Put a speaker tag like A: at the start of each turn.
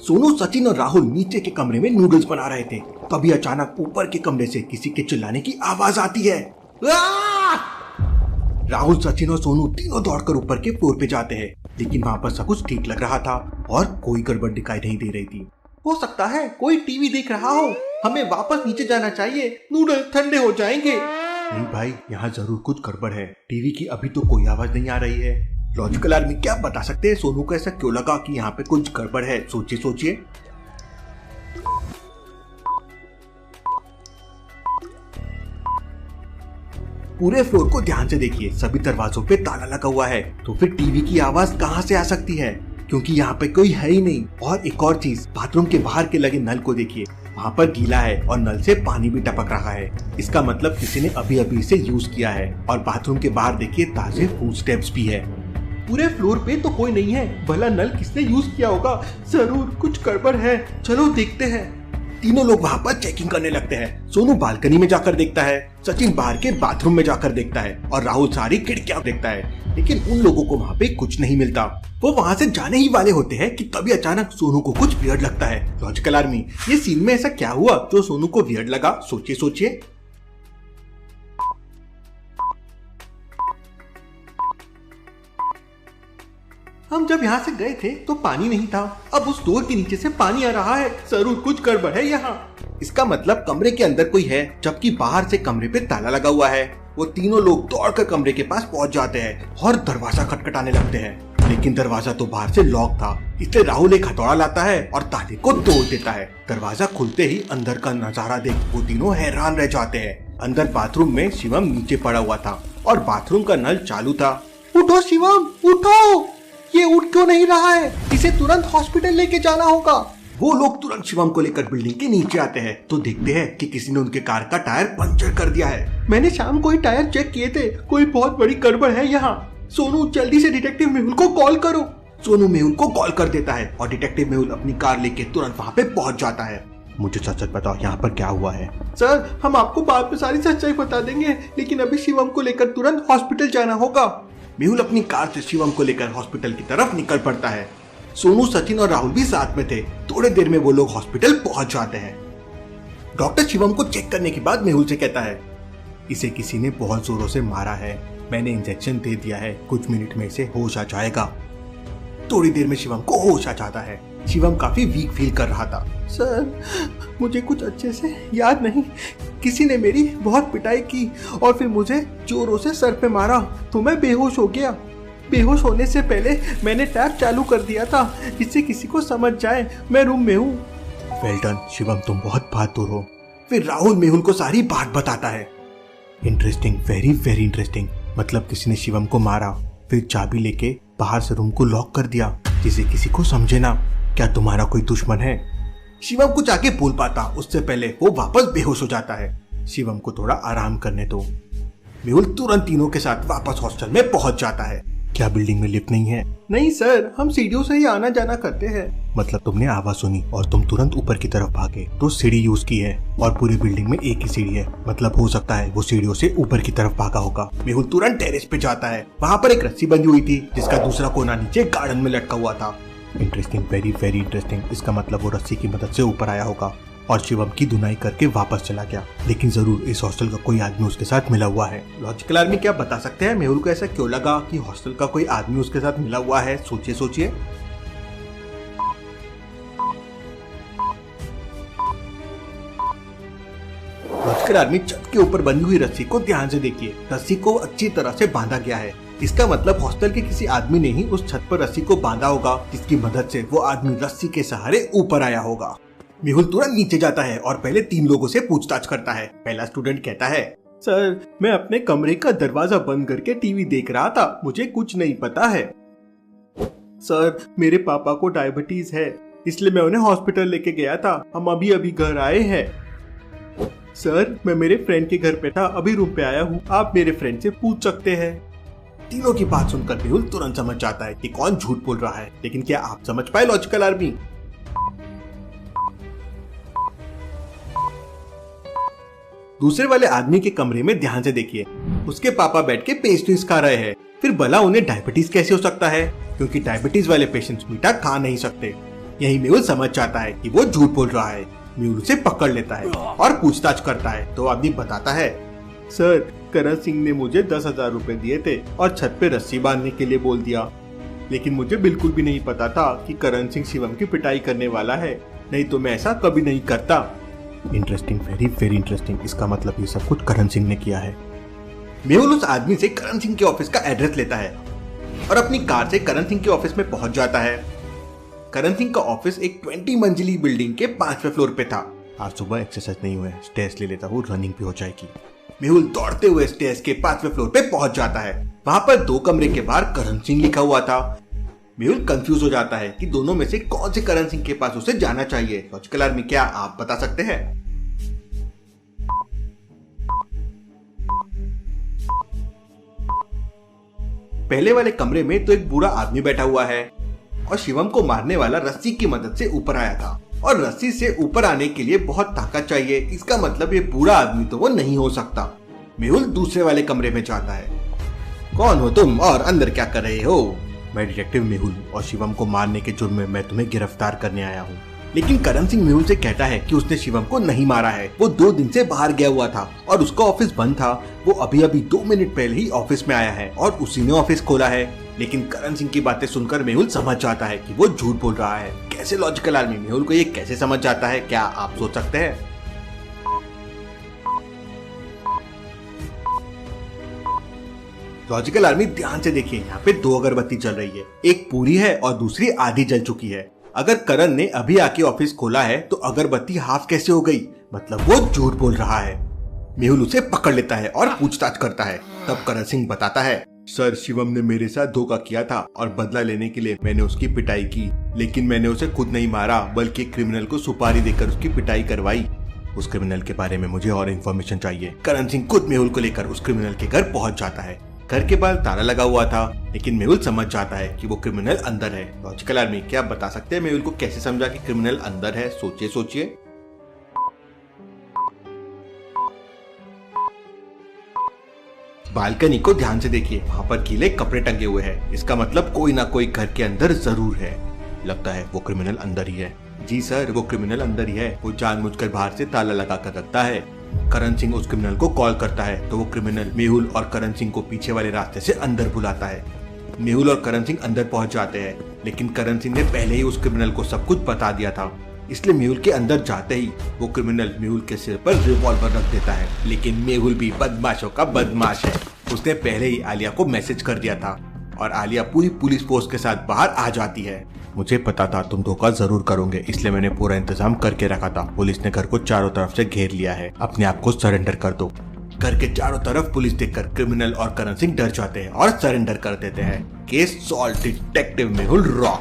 A: सोनू, सचिन और राहुल नीचे के कमरे में नूडल्स बना रहे थे। तभी अचानक ऊपर के कमरे से किसी के चिल्लाने की आवाज आती है। राहुल, सचिन और सोनू तीनों दौड़कर ऊपर के फ्लोर पे जाते हैं, लेकिन वहाँ पर सब कुछ ठीक लग रहा था और कोई गड़बड़ दिखाई नहीं दे रही थी। हो सकता है कोई टीवी देख रहा हो, हमें वापस नीचे जाना चाहिए, नूडल्स ठंडे हो जाएंगे। नहीं भाई, यहाँ जरूर कुछ गड़बड़ है। टीवी की अभी तो कोई आवाज नहीं आ रही है। लॉजिकल आर्मी, क्या बता सकते हैं सोनू को ऐसा क्यों लगा कि यहाँ पे कुछ गड़बड़ है? सोचिए सोचिए। पूरे फ्लोर को ध्यान से देखिए, सभी दरवाजों पे ताला लगा हुआ है। तो फिर टीवी की आवाज कहाँ से आ सकती है? क्योंकि यहाँ पे कोई है ही नहीं। और एक और चीज, बाथरूम के बाहर के लगे नल को देखिए, वहाँ पर गीला है और नल से पानी भी टपक रहा है। इसका मतलब किसी ने अभी अभी इसे यूज किया है। और बाथरूम के बाहर देखिए ताजे फुटस्टेप्स भी है। पूरे फ्लोर पे तो कोई नहीं है, भला नल किसने यूज किया होगा? जरूर कुछ गड़बड़ है, चलो देखते हैं। तीनों लोग वहाँ पर चेकिंग करने लगते हैं। सोनू बालकनी में जाकर देखता है, सचिन बाहर के बाथरूम में जाकर देखता है और राहुल सारी खिड़कियां देखता है, लेकिन उन लोगों को वहाँ पे कुछ नहीं मिलता। वो वहाँ से जाने ही वाले होते हैं कि तभी अचानक सोनू को कुछ वियर्ड लगता है। लॉजिकल आर्मी, ये सीन में ऐसा क्या हुआ जो सोनू को वियर्ड लगा? सोचिए सोचिए। हम जब यहाँ से गए थे तो पानी नहीं था, अब उस डोर के नीचे से पानी आ रहा है। जरूर कुछ गड़बड़ है यहाँ। इसका मतलब कमरे के अंदर कोई है, जबकि बाहर से कमरे पे ताला लगा हुआ है। वो तीनों लोग दौड़कर कमरे के पास पहुंच जाते हैं और दरवाजा खटखटाने लगते हैं, लेकिन दरवाजा तो बाहर से लॉक था। इसलिए राहुल एक हथौड़ा लाता है और ताले को तोड़ देता है। दरवाजा खुलते ही अंदर का नजारा देख वो तीनों हैरान रह जाते हैं। अंदर बाथरूम में शिवम नीचे पड़ा हुआ था और बाथरूम का नल चालू था। उठो शिवम, उठो, ये उठ क्यों नहीं रहा है? इसे तुरंत हॉस्पिटल लेके जाना होगा। वो लोग तुरंत शिवम को लेकर बिल्डिंग के नीचे आते हैं तो देखते हैं कि किसी ने उनके कार का टायर पंचर कर दिया है। मैंने शाम को ही टायर चेक किए थे, कोई बहुत बड़ी गड़बड़ है यहाँ। सोनू, जल्दी से डिटेक्टिव मेहुल को कॉल करो। सोनू मेहुल को कॉल कर देता है और डिटेक्टिव मेहुल अपनी कार लेके तुरंत वहाँ पे पहुँच जाता है। मुझे सच सच बताओ, यहाँ पर क्या हुआ है? सर, हम आपको बाद में सारी सच्चाई बता देंगे, लेकिन अभी शिवम को लेकर तुरंत हॉस्पिटल जाना होगा। मेहुल अपनी कार से शिवम को लेकर हॉस्पिटल की तरफ निकल पड़ता है। सोनू, सचिन और राहुल भी साथ में थे। थोड़ी देर में वो लोग हॉस्पिटल पहुंच जाते हैं। डॉक्टर शिवम को चेक करने के बाद मेहुल से कहता है, इसे किसी ने बहुत जोरों से मारा है, मैंने इंजेक्शन दे दिया है, कुछ मिनट में इसे होश आ जाएगा। थोड़ी देर में शिवम को होश आ जाता है। शिवम काफी वीक फील कर रहा था। सर, मुझे कुछ अच्छे से याद नहीं, किसी ने मेरी बहुत पिटाई की और फिर मुझे जोरों से सर पे मारा तो मैं बेहोश हो गया। बेहोश होने से पहले मैंने टैप चालू कर दिया था जिससे किसी को समझ जाए मैं रूम में हूँ। वेल डन शिवम, तुम बहुत बहादुर हो। फिर राहुल मेहुल को सारी बात बताता है। Interesting, very very interesting. मतलब किसी ने शिवम को मारा, फिर चाबी लेके बाहर से रूम को लॉक कर दिया जिसे किसी को समझे ना। क्या तुम्हारा कोई दुश्मन है? शिवम कुछ आगे बोल पाता उससे पहले वो वापस बेहोश हो जाता है। शिवम को थोड़ा आराम करने दो। मेहुल तुरंत तीनों के साथ वापस हॉस्टल में पहुंच जाता है। क्या बिल्डिंग में लिफ्ट नहीं है? नहीं सर, हम सीढ़ियों से ही आना जाना करते हैं। मतलब तुमने आवाज सुनी और तुम तुरंत ऊपर की तरफ भागे तो सीढ़ी यूज की है और पूरी बिल्डिंग में एक ही सीढ़ी है। मतलब हो सकता है वो सीढ़ियों से ऊपर की तरफ भागा होगा। मेहुल तुरंत टेरेस पे जाता है। वहाँ पर एक रस्सी बंधी हुई थी जिसका दूसरा कोना नीचे गार्डन में लटका हुआ था। Interesting, very very interesting. इसका मतलब वो रस्सी की मदद से ऊपर आया होगा और शिवम की धुनाई करके वापस चला गया। लेकिन जरूर इस हॉस्टल का कोई आदमी उसके साथ मिला हुआ है। लॉजिकल आर्मी, क्या बता सकते हैं मेहुल को ऐसा क्यों लगा कि हॉस्टल का कोई आदमी उसके साथ मिला हुआ है? सोचिए सोचिए। लॉजिकल आर्मी, छत के ऊपर बंधी हुई रस्सी को ध्यान से देखिए। रस्सी को अच्छी तरह से बांधा गया है। इसका मतलब हॉस्टल के किसी आदमी ने ही उस छत पर रस्सी को बांधा होगा जिसकी मदद से वो आदमी रस्सी के सहारे ऊपर आया होगा। मेहुल तुरंत नीचे जाता है और पहले 3 लोगों से पूछताछ करता है। पहला स्टूडेंट कहता है, सर, मैं अपने कमरे का दरवाजा बंद करके टीवी देख रहा था, मुझे कुछ नहीं पता है। सर, मेरे पापा को डायबिटीज है, इसलिए मैं उन्हें हॉस्पिटल लेके गया था, हम अभी अभी घर आए हैं। सर, मैं मेरे फ्रेंड के घर पे था, अभी रूम पे आया हूँ, आप मेरे फ्रेंड से पूछ सकते हैं। तीनों की बात सुनकर मेहुल तुरंत समझ जाता है कि कौन झूठ बोल रहा है। लेकिन क्या आप समझ पाए लॉजिकल आर्मी? दूसरे वाले आदमी के कमरे में ध्यान से देखिए। उसके पापा बैठ के पेस्ट्रीज खा रहे हैं। फिर भला उन्हें डायबिटीज कैसे हो सकता है? क्योंकि डायबिटीज वाले पेशेंट्स मीठा खा नहीं सकते। यही मेहुल समझ जाता है कि वो झूठ बोल रहा है। मेहुल उसे पकड़ लेता है और पूछताछ करता है तो आदमी बताता है, सर करण सिंह ने मुझे 10,000 रुपए दिए थे और छत पे रस्सी बांधने के लिए बोल दिया, लेकिन मुझे बिल्कुल भी नहीं पता था कि करण सिंह शिवम की पिटाई करने वाला है, नहीं तो मैं ऐसा कभी नहीं करता। Interesting, very very interesting. इसका मतलब ये सब कुछ करण सिंह ने किया है। मेहुल उस आदमी से करण सिंह के ऑफिस का एड्रेस लेता है और अपनी कार से करण सिंह के ऑफिस में पहुंच जाता है। करण सिंह का ऑफिस एक 20 मंजिली बिल्डिंग के 5वें फ्लोर पे था। आज सुबह एक्सरसाइज नहीं हुआ है, स्टेयर्स ले लेता हूँ, रनिंग भी हो जाएगी। मेहुल दौड़ते हुए स्टेयर्स के 5वें फ्लोर पे पहुंच जाता है। वहां पर 2 कमरे के बाहर करण सिंह लिखा हुआ था। मेहुल कंफ्यूज हो जाता है कि दोनों में से कौन से करण सिंह के पास उसे जाना चाहिए। लॉजिकल आर्मी, क्या आप बता सकते हैं? पहले वाले कमरे में तो एक बूढ़ा आदमी बैठा हुआ है और शिवम को मारने वाला रस्सी की मदद से ऊपर आया था, और रस्सी से ऊपर आने के लिए बहुत ताकत चाहिए। इसका मतलब ये बूढ़ा आदमी तो वो नहीं हो सकता। मेहुल दूसरे वाले कमरे में जाता है। कौन हो तुम और अंदर क्या कर रहे हो? मैं डिटेक्टिव मेहुल और शिवम को मारने के जुर्म में मैं तुम्हें गिरफ्तार करने आया हूँ। लेकिन करण सिंह मेहुल से कहता है कि उसने शिवम को नहीं मारा है, वो 2 दिन से बाहर गया हुआ था और उसका ऑफिस बंद था। वो अभी अभी 2 मिनट पहले ही ऑफिस में आया है और उसी ने ऑफिस खोला है। लेकिन करण सिंह की बातें सुनकर मेहुल समझ जाता है कि वो झूठ बोल रहा है। कैसे लॉजिकल आर्मी, मेहुल को ये कैसे समझ जाता है? क्या आप सोच सकते हैं? लॉजिकल आर्मी ध्यान से देखिए, यहाँ पे 2 अगरबत्ती जल रही है, एक पूरी है और दूसरी आधी जल चुकी है। अगर करण ने अभी आके ऑफिस खोला है तो अगरबत्ती हाफ कैसे हो गई? मतलब वो झूठ बोल रहा है। मेहुल उसे पकड़ लेता है और पूछताछ करता है। तब करण सिंह बताता है, सर शिवम ने मेरे साथ धोखा किया था और बदला लेने के लिए मैंने उसकी पिटाई की, लेकिन मैंने उसे खुद नहीं मारा बल्कि क्रिमिनल को सुपारी देकर उसकी पिटाई करवाई। उस क्रिमिनल के बारे में मुझे और इन्फॉर्मेशन चाहिए। करण सिंह खुद मेहुल को लेकर उस क्रिमिनल के घर पहुंच जाता है। घर के बाहर ताला लगा हुआ था, लेकिन मेहुल समझ जाता है कि वो क्रिमिनल अंदर है। लॉजिकल आर्मी, क्या आप बता सकते हैं मेहुल को कैसे समझा कि क्रिमिनल अंदर है? सोचिए सोचिए। बालकनी को ध्यान से देखिए, वहाँ पर गीले कपड़े टंगे हुए हैं। इसका मतलब कोई ना कोई घर के अंदर जरूर है। लगता है वो क्रिमिनल अंदर ही है। जी सर, वो क्रिमिनल अंदर ही है। वो जानबूझकर बाहर से ताला लगा कर रखता है। करण सिंह उस क्रिमिनल को कॉल करता है तो वो क्रिमिनल मेहुल और करण सिंह को पीछे वाले रास्ते से अंदर बुलाता है। मेहुल और करण सिंह अंदर पहुंच जाते हैं, लेकिन करण सिंह ने पहले ही उस क्रिमिनल को सब कुछ बता दिया था। इसलिए मेहुल के अंदर जाते ही वो क्रिमिनल मेहुल के सिर पर रिवॉल्वर रख देता है। लेकिन मेहुल भी बदमाशों का बदमाश है। उसने पहले ही आलिया को मैसेज कर दिया था और आलिया पूरी पुलिस फोर्स के साथ बाहर आ जाती है। मुझे पता था तुम धोखा जरूर करोगे, इसलिए मैंने पूरा इंतजाम करके रखा था। पुलिस ने घर को चारों तरफ से घेर लिया है, अपने आप को सरेंडर कर दो। घर के चारों तरफ पुलिस देखकर क्रिमिनल और करण सिंह डर जाते हैं और सरेंडर कर देते हैं। Case solve, detective Mehul rock.